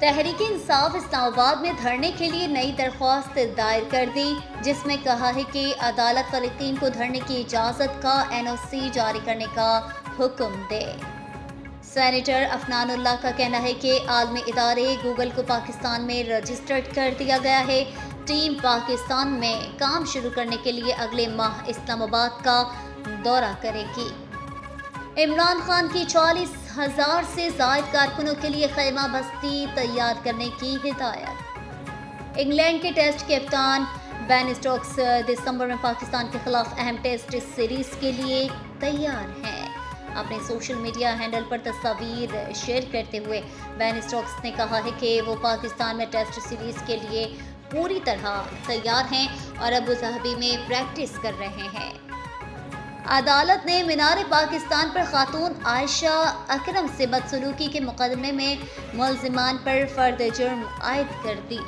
तहरीक इंसाफ इस्लामाबाद में धरने के लिए नई दरख्वास्त दायर कर दी, जिसमें कहा है कि अदालत फरीकीन को धरने की इजाज़त का NOC जारी करने का हुक्म दे। सेनेटर अफनानुल्लाह का कहना है कि आलमी इदारे गूगल को पाकिस्तान में रजिस्टर्ड कर दिया गया है। टीम पाकिस्तान में काम शुरू करने के लिए अगले माह इस्लामाबाद का दौरा करेगी। इमरान खान की 40,000 से ज़ायद कारकुनों के लिए खैमा बस्ती तैयार करने की हिदायत। इंग्लैंड के टेस्ट कप्तान बेन स्टोक्स दिसंबर में पाकिस्तान के खिलाफ अहम टेस्ट सीरीज के लिए तैयार हैं। अपने सोशल मीडिया हैंडल पर तस्वीर शेयर करते हुए बेन स्टोक्स ने कहा है कि वो पाकिस्तान में टेस्ट सीरीज के लिए पूरी तरह तैयार हैं और अबू धाबी में प्रैक्टिस कर रहे हैं। अदालत ने मीनार पाकिस्तान पर खातून आयशा अकरम से बदसलूकी के मुकदमे में मुलजिमान पर फर्द जुर्म आयद कर दी।